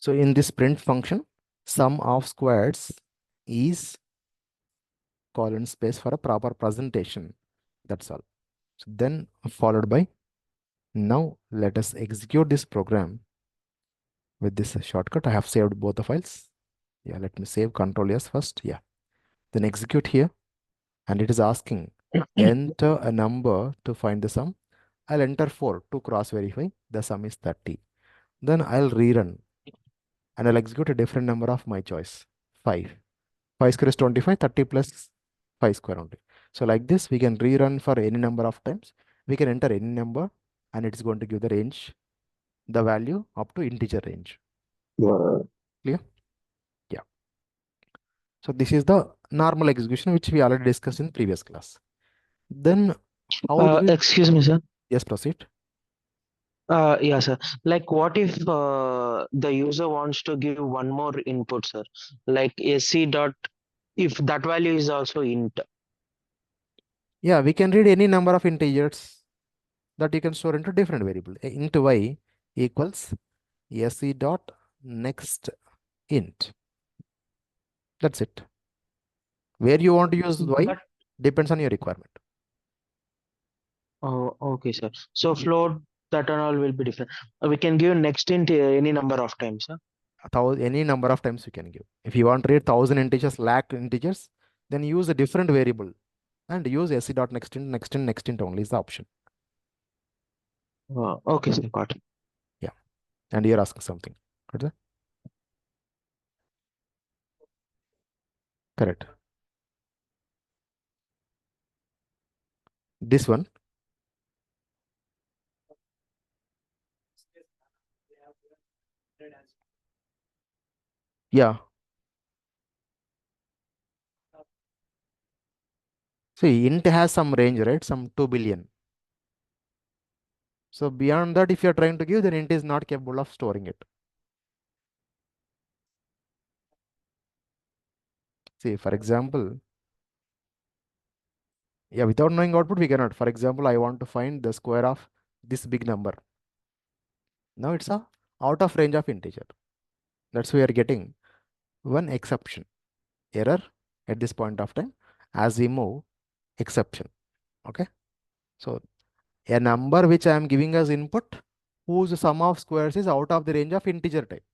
So in this print function, sum of squares is colon space for a proper presentation. That's all. So then followed by, now let us execute this program with this shortcut. I have saved both the files. Yeah, let me save Control S first. Yeah, then execute here, and it is asking enter a number to find the sum. I'll enter 4 to cross verify. The sum is 30. Then I'll rerun and I'll execute a different number of my choice. 5. 5 square is 25, 30 plus 5 square only. So like this, we can rerun for any number of times. We can enter any number and it's going to give the range, the value up to integer range. Clear? Yeah. So this is the normal execution which we already discussed in previous class. Then how do we, Excuse me, sir. yes, proceed. Yeah, sir. Like, what if the user wants to give one more input, sir? Like sc dot, if that value is also int. Yeah, we can read any number of integers that you can store into different variable. Int y equals sc dot next int. That's it. Where you want to use y But depends on your requirement. oh, okay, sir. So float that and all will be different. We can give next int any number of times, sir. Any number of times you can give. If you want to read 1000 integers, lakh integers, then use a different variable and use sc dot next int, next int, next int only is the option. Okay, sir. Got it. Yeah. And you're asking something. Correct? Correct. This one. Yeah. See, int has some range, right? Some 2 billion. So beyond that, if you're trying to give, then int is not capable of storing it. See, for example, yeah, without knowing output, we cannot. For example, I want to find the square of this big number. Now it's a out of range of integer. That's why we are getting one exception. Error at this point of time as we move exception. Okay. So a number which I am giving as input whose sum of squares is out of the range of integer type.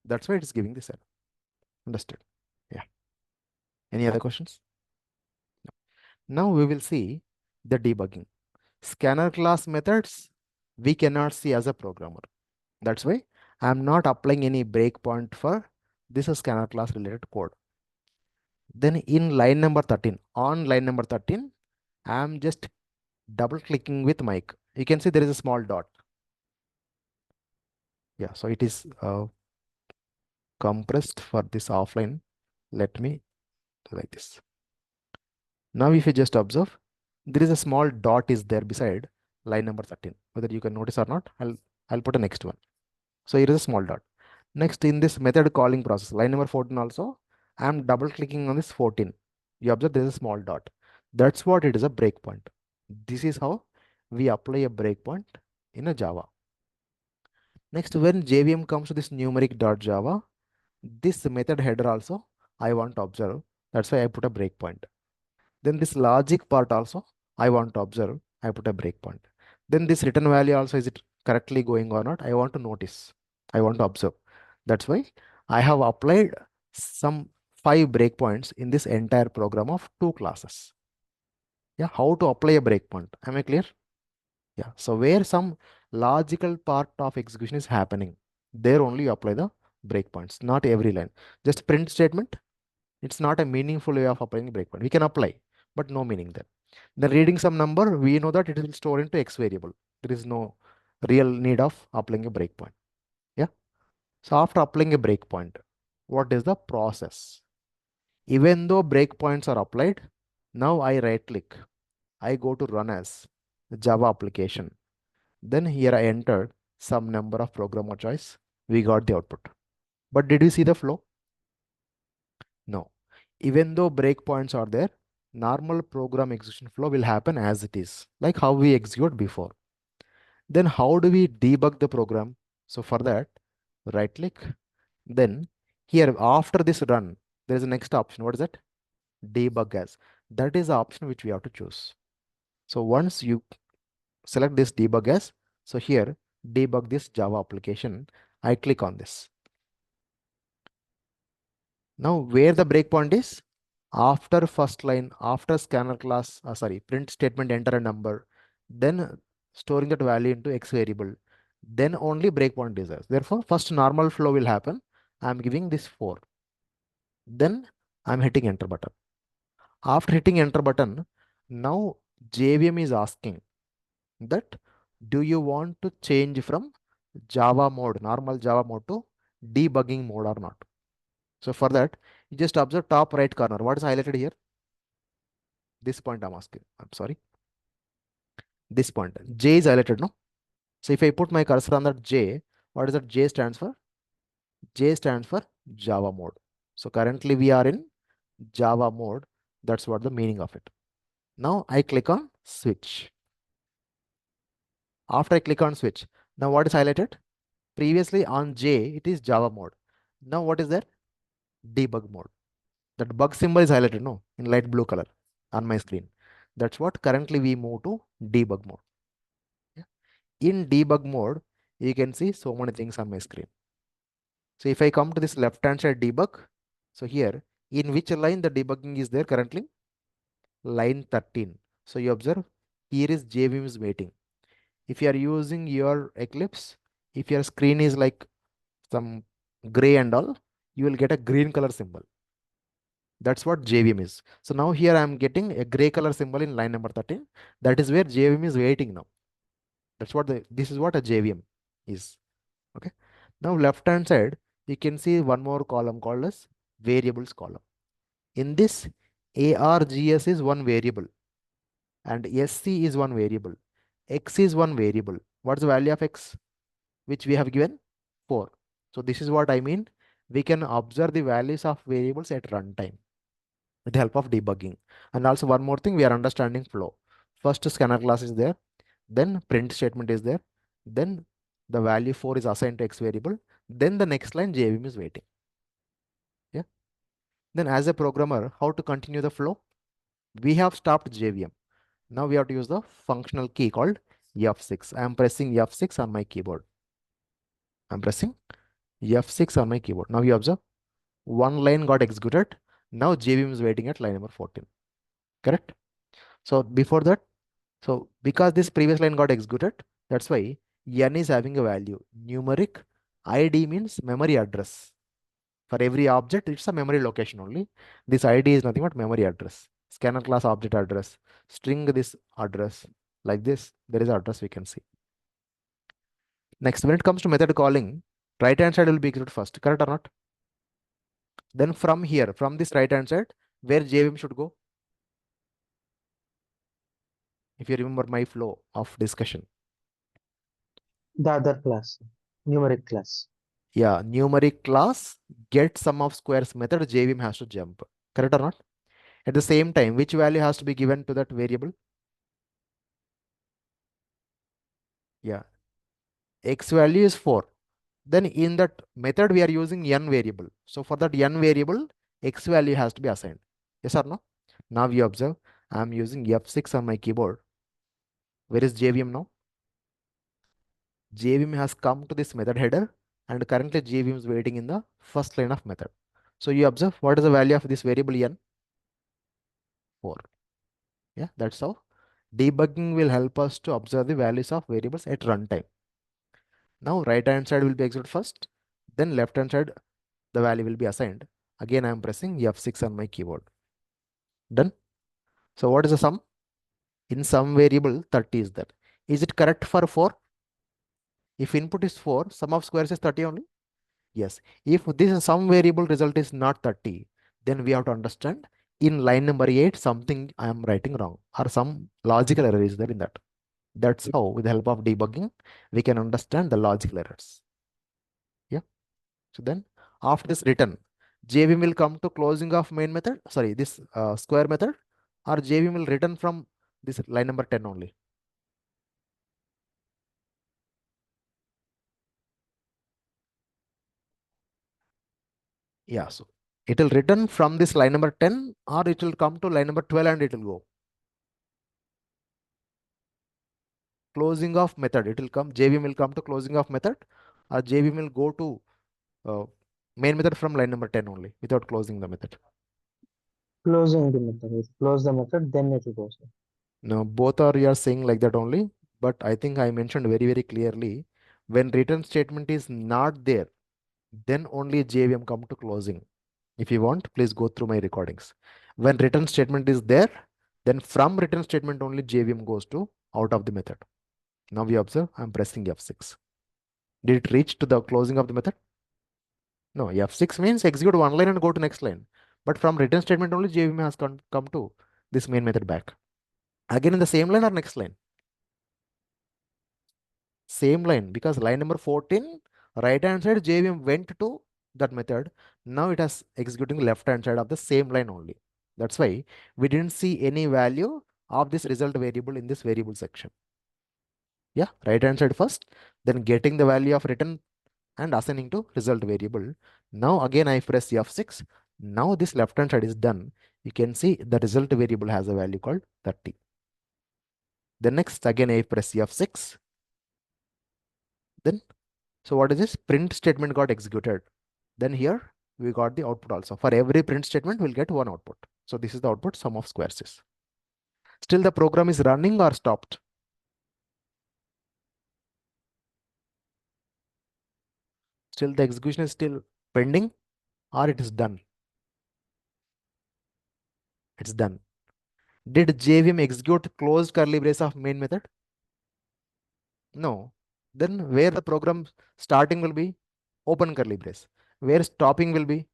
That's why it is giving this error. Understood? Yeah. Any other questions? Now we will see the debugging. Scanner class methods we cannot see as a programmer. That's why I'm not applying any breakpoint for this scanner class related code. Then in line number 13, on line number 13, I'm just double clicking with mic. You can see there is a small dot. Yeah, so it is compressed for this offline. Let me do like this. Now if you just observe, there is a small dot is there beside line number 13. Whether you can notice or not, I'll put a next one. So here is a small dot. Next in this method calling process, line number 14 also, I'm double clicking on this 14. You observe there is a small dot. That's what it is, a breakpoint. This is how we apply a breakpoint in a Java. Next, when JVM comes to this numeric.java, this method header also I want to observe. That's why I put a breakpoint. Then this logic part also I want to observe. I put a breakpoint. Then this return value also, is it correctly going or not? I want to notice. I want to observe. That's why I have applied some 5 breakpoints in this entire program of 2 classes. Yeah, how to apply a breakpoint? Am I clear? Yeah. So where some logical part of execution is happening, there only you apply the breakpoints, not every line. Just print statement, it's not a meaningful way of applying breakpoint. We can apply, but no meaning there. Then reading some number, we know that it will store into X variable. There is no real need of applying a breakpoint. Yeah. So after applying a breakpoint, what is the process? Even though breakpoints are applied, now I right click. I go to run as Java application. Then here I entered some number of programmer choice. We got the output. But did we see the flow? No. Even though breakpoints are there, normal program execution flow will happen as it is, like how we execute before. Then how do we debug the program? So for that, right click, Then here after this run, there is a next option. What is that? Debug as. That is the option which we have to choose. So once you select this debug as, so here debug this Java application, I click on this. Now where the breakpoint is? After first line, after scanner class, sorry, print statement, enter a number, then storing that value into X variable, then only breakpoint is there. Therefore, first normal flow will happen. I'm giving this 4. Then I'm hitting enter button. After hitting enter button, now JVM is asking that do you want to change from Java mode, normal Java mode to debugging mode or not? So for that, you just observe top right corner. What is highlighted here? This point I'm asking. I'm sorry. This point. J is highlighted, no? So if I put my cursor on that J, what is that J stands for? J stands for Java mode. So currently we are in Java mode. That's what the meaning of it. Now I click on switch. After I click on switch, now what is highlighted? Previously on J, it is Java mode. Now what is there? Debug mode. That bug symbol is highlighted, no, in light blue color on my screen. That's what currently we move to debug mode. Yeah. In debug mode, you can see so many things on my screen. So if I come to this left hand side debug, so here in which line the debugging is there currently? Line 13. So you observe here is JVM is waiting. If you are using your Eclipse, if your screen is like some gray and all, you will get a green color symbol. That's what JVM is. So now here I am getting a gray color symbol in line number 13. That is where JVM is waiting now. That's what this is what a JVM is. Okay. Now left hand side, you can see one more column called as variables column. In this, ARGS is one variable and SC is one variable. X is one variable. What's the value of X? Which we have given 4. So this is what I mean. We can observe the values of variables at runtime with the help of debugging. And also one more thing, we are understanding flow. First scanner class is there, then print statement is there, then the value 4 is assigned to X variable, then the next line JVM is waiting. Yeah. Then as a programmer, how to continue the flow? We have stopped JVM. Now we have to use the functional key called F6. I am pressing F6 on my keyboard. I'm pressing F6 on my keyboard. Now you observe one line got executed. Now JVM is waiting at line number 14. Correct? So before that, so because this previous line got executed, that's why n is having a value. Numeric ID means memory address. For every object, it's a memory location only. This ID is nothing but memory address. Scanner class object address, string this address, like this, there is address we can see. Next, when it comes to method calling, right hand side will be executed first, correct or not? Then from here, from this right hand side, where JVM should go? If you remember my flow of discussion. The other class, numeric class. Yeah, numeric class get sum of squares method JVM has to jump. Correct or not? At the same time, which value has to be given to that variable? Yeah, X value is 4. Then in that method, we are using n variable. So for that n variable, X value has to be assigned. Yes or no? Now you observe, I'm using F6 on my keyboard. Where is JVM now? JVM has come to this method header and currently JVM is waiting in the first line of method. So you observe what is the value of this variable n? 4. Yeah, that's how debugging will help us to observe the values of variables at runtime. Now right hand side will be executed first, then left hand side the value will be assigned. Again I am pressing F6 on my keyboard. Done. So what is the sum? In sum variable 30 is there. Is it correct for 4? If input is 4, sum of squares is 30 only? Yes. If this sum variable result is not 30, then we have to understand in line number 8 something I am writing wrong or some logical error is there in that. That's how with the help of debugging we can understand the logical errors. Yeah. So then after this return, JVM will come to closing of main method, sorry, this square method, or JVM will return from this line number 10 only. Yeah, so it will return from this line number 10 or it will come to line number 12 and it will go. Closing of method, it will come, JVM will come to closing of method or JVM will go to uh, main method from line number 10 only without closing the method. Closing the method. If close the method, then it will go, sir. Now, both are you are saying like that only, but I think I mentioned very, very clearly when return statement is not there, then only JVM come to closing. If you want, please go through my recordings. When return statement is there, then from return statement only JVM goes to out of the method. Now we observe, I'm pressing F6. Did it reach to the closing of the method? No, F6 means execute one line and go to next line. But from return statement only JVM has come to this main method back. Again in the same line or next line? Same line, because line number 14, right hand side JVM went to that method. Now it has executing left hand side of the same line only. That's why we didn't see any value of this result variable in this variable section. Yeah, right hand side first, then getting the value of return and assigning to result variable. Now again I press F6. Now this left hand side is done. You can see the result variable has a value called 30. Then next again I press F6. Then so what is this? Print statement got executed. Then here we got the output also. For every print statement, we'll get one output. So this is the output sum of squares is. Still the program is running or stopped? Still the execution is still pending or it is done? It's done. Did JVM execute closed curly brace of main method? No. Then where the program starting will be? Open curly brace. Where stopping will be?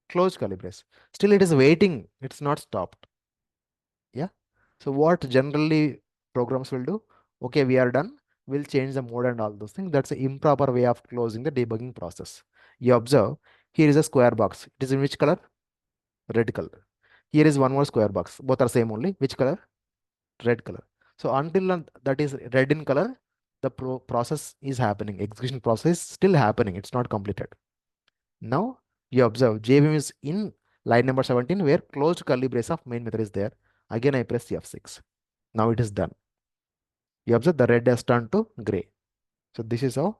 Closed curly brace. Still it is waiting. It's not stopped. Yeah. So what generally programs will do? Okay, we are done. We'll change the mode and all those things. That's an improper way of closing the debugging process. You observe, here is a square box. It is in which color? Red color. Here is one more square box. Both are same only. Which color? Red color. So until that is red in color, the process is happening. Execution process is still happening. It's not completed. Now you observe JVM is in line number 17 where closed curly brace of main method is there. Again, I press F6. Now it is done. You observe the red has turned to gray. So this is how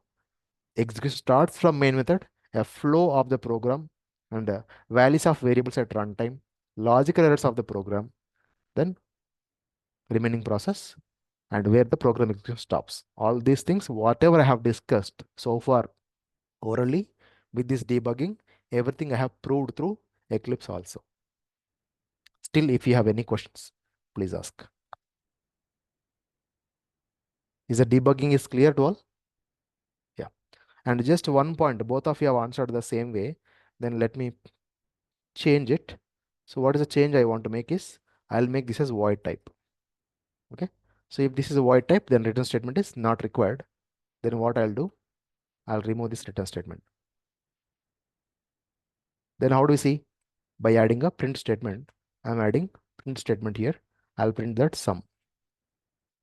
execution starts from main method, a flow of the program and values of variables at runtime, logical errors of the program, then remaining process and where the program execution stops. All these things, whatever I have discussed so far orally with this debugging, everything I have proved through Eclipse also. Still, if you have any questions, please ask. Is the debugging is clear to all? Yeah. And just one point, both of you have answered the same way. Then let me change it. So what is the change I want to make is, I'll make this as void type. Okay. So if this is a void type, then return statement is not required. Then what I'll do, I'll remove this return statement. Then how do we see? By adding a print statement. I'm adding print statement here. I'll print that sum.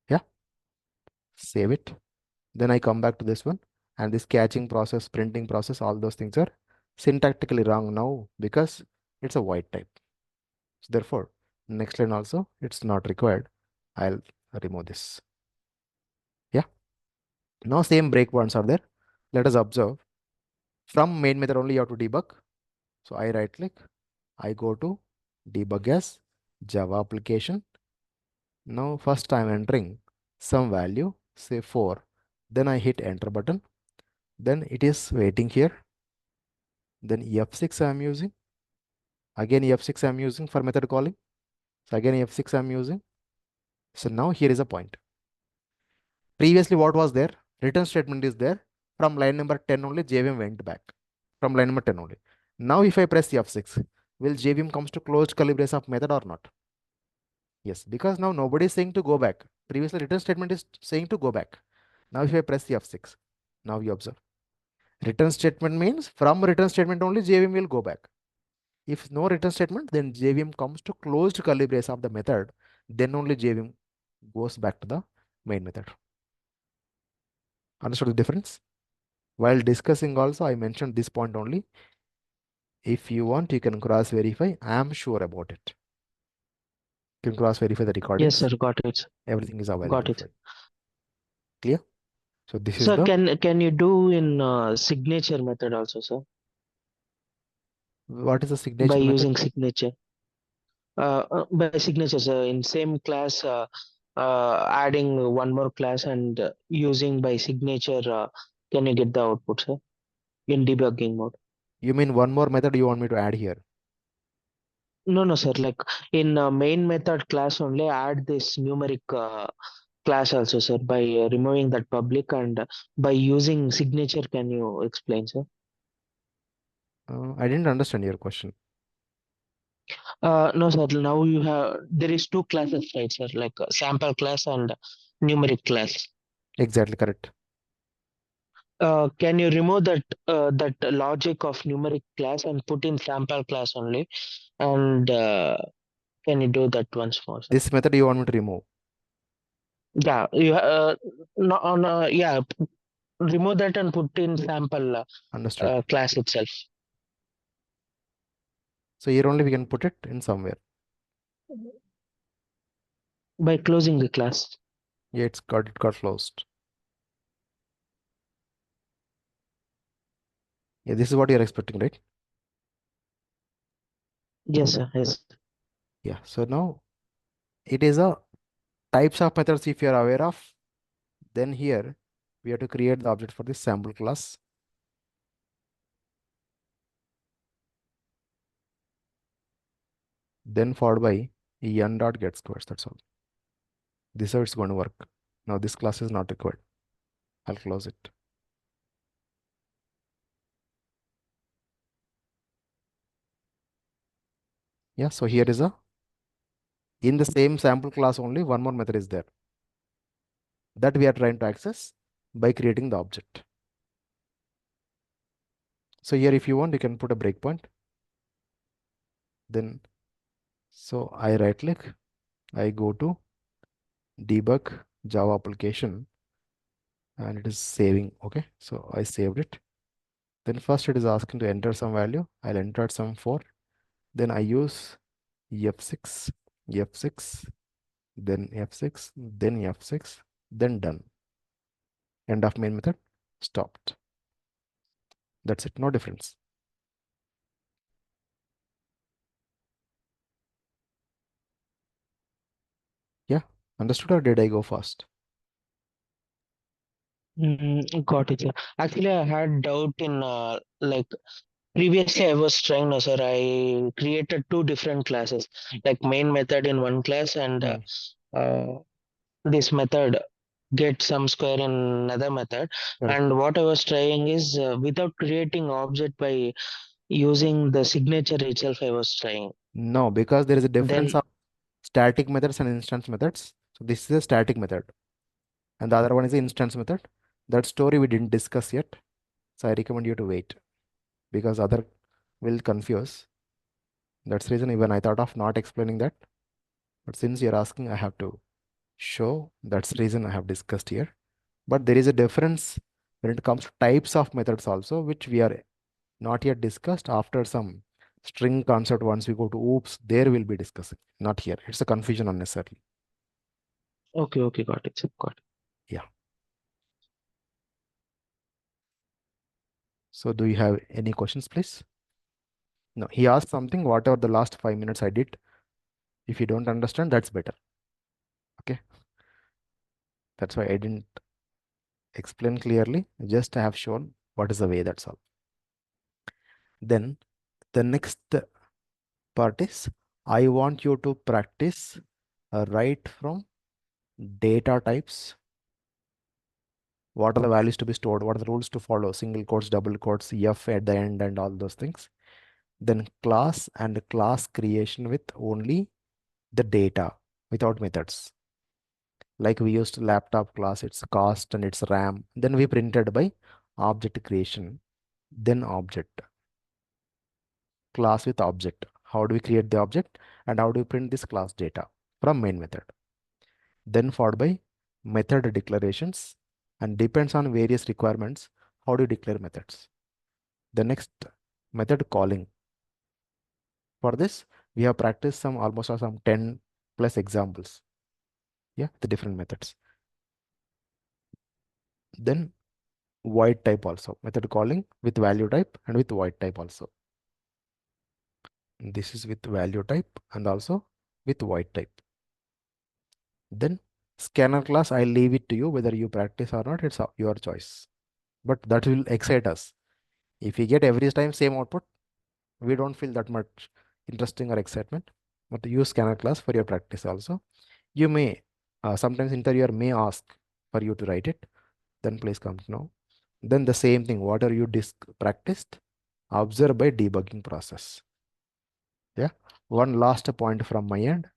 Yeah. Save it. Then I come back to this one and this catching process, printing process, all those things are syntactically wrong now because it's a void type. So therefore, next line also, it's not required. I'll remove this. Yeah. Now same breakpoints are there. Let us observe. From main method only you have to debug. So I right click. I go to debug as Java application. Now first I'm entering some value, say 4. Then I hit enter button. Then it is waiting here. Then F6 I'm using. Again F6 I'm using for method calling. So again F6 I'm using. So now here is a point. Previously what was there? Return statement is there. From line number 10 only JVM went back. From line number 10 only. Now if I press F6, will JVM comes to closed curly brace of method or not? Yes, because now nobody is saying to go back. Previously return statement is saying to go back. Now if I press F6, now you observe. Return statement means from return statement only JVM will go back. If no return statement, then JVM comes to closed curly brace of the method. Then only JVM goes back to the main method. Understood the difference? While discussing also, I mentioned this point only. If you want, you can cross verify. I am sure about it. You can cross verify the Yes, recordings. sir. Got it. Everything is available Got for it. you. Clear? So this is Sir, the, can you do in signature method also, sir? what is the By signature method? using signature. By signature, sir. In same class, adding one more class and using by signature. Can you get the output, sir? In debugging mode. You mean one more method you want me to add here? No, no, sir. Like in main method class only, add this numeric class also, sir. By removing that public and by using signature. Can you explain, sir? I didn't understand your question. No, sir. Now you have there is two classes, right, sir? Like sample class and numeric class. Exactly correct. Can you remove that logic of numeric class and put in sample class only? And can you do that once more, sir? This method you want me to remove. Yeah, you no, no, yeah. Remove that and put in sample Understood. class itself So here only we can put it in somewhere. by closing the class. Yeah, it got closed. Yeah, this is what you're expecting, right? Yes, sir. Yes. Yeah. So now it is a types of methods if you are aware of, then here we have to create the object for this sample class. Then followed by n dot get scores. That's all. This is how it's going to work. Now this class is not required. I'll close it. Yeah. So here is a, in the same sample class only one more method is there that we are trying to access by creating the object. So here if you want, you can put a breakpoint. Then, so I right click, I go to debug Java application and it is saving. Okay. So I saved it. Then first it is asking to enter some value. I'll enter some 4. Then I use F6, F6, then F6, then F6, then done. End of main method, stopped. That's it, no difference. Yeah, understood or did I go fast? Got it, sir. Actually, I had doubt in like previously I was trying, no, sir. I created two different classes, like main method in one class and Hmm, uh, this method get some square in another method. correct. And what I was trying is without creating object by using the signature itself, I was trying. No, because there is a difference Then of static methods and instance methods. So this is a static method and the other one is the instance method. That story we didn't discuss yet. So I recommend you to wait because other will confuse. That's the reason even I thought of not explaining that. But since you're asking, I have to show. That's the reason I have discussed here. But there is a difference when it comes to types of methods also, which we are not yet discussed. After some string concept, once we go to oops, there will be discussing. Not here. It's a confusion unnecessarily. okay, okay, got it, sir. Got it. Yeah. So do you have any questions, please? No, he asked something, whatever the last 5 minutes I did. If you don't understand, that's better. Okay. That's why I didn't explain clearly. Just I have shown what is the way, that's all. Then the next part is I want you to practice right from data types. What are the values to be stored? What are the rules to follow? Single quotes, double quotes, F at the end, and all those things. Then class and class creation with only the data without methods. Like we used laptop class, its cost and its RAM. Then we printed by object creation, then object, class with object. How do we create the object and how do we print this class data from main method? Then followed by method declarations and depends on various requirements. How do you declare methods? The next method calling. For this, we have practiced some almost some 10 plus examples. Yeah, the different methods. Then void type also, method calling with value type and with void type also. This is with value type and also with void type. Then scanner class, I leave it to you whether you practice or not, it's your choice. But that will excite us. If we get every time same output, we don't feel that much interesting or excitement. But use scanner class for your practice also. You may, sometimes interviewer may ask for you to write it, then please come to know. Then the same thing, what are you practiced? Observe by debugging process. Yeah. One last point from my end.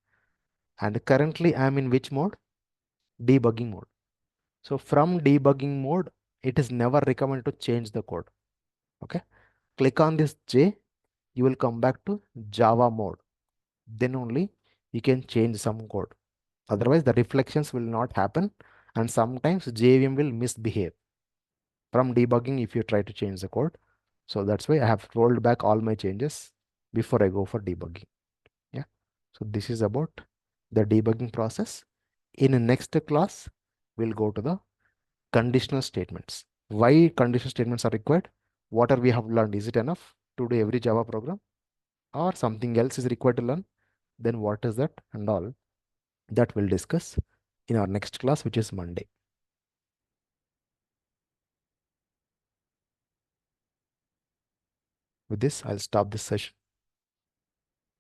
And currently I'm in which mode? Debugging mode. So from debugging mode, it is never recommended to change the code. Okay. Click on this J, you will come back to Java mode. Then only you can change some code. Otherwise, the reflections will not happen, and sometimes JVM will misbehave from debugging if you try to change the code. So that's why I have rolled back all my changes before I go for debugging. Yeah. So this is about the debugging process. In the next class, we'll go to the conditional statements. Why conditional statements are required? What are we have learned? Is it enough to do every Java program, or something else is required to learn? Then what is that and all that we'll discuss in our next class, which is Monday. With this, I'll stop this session.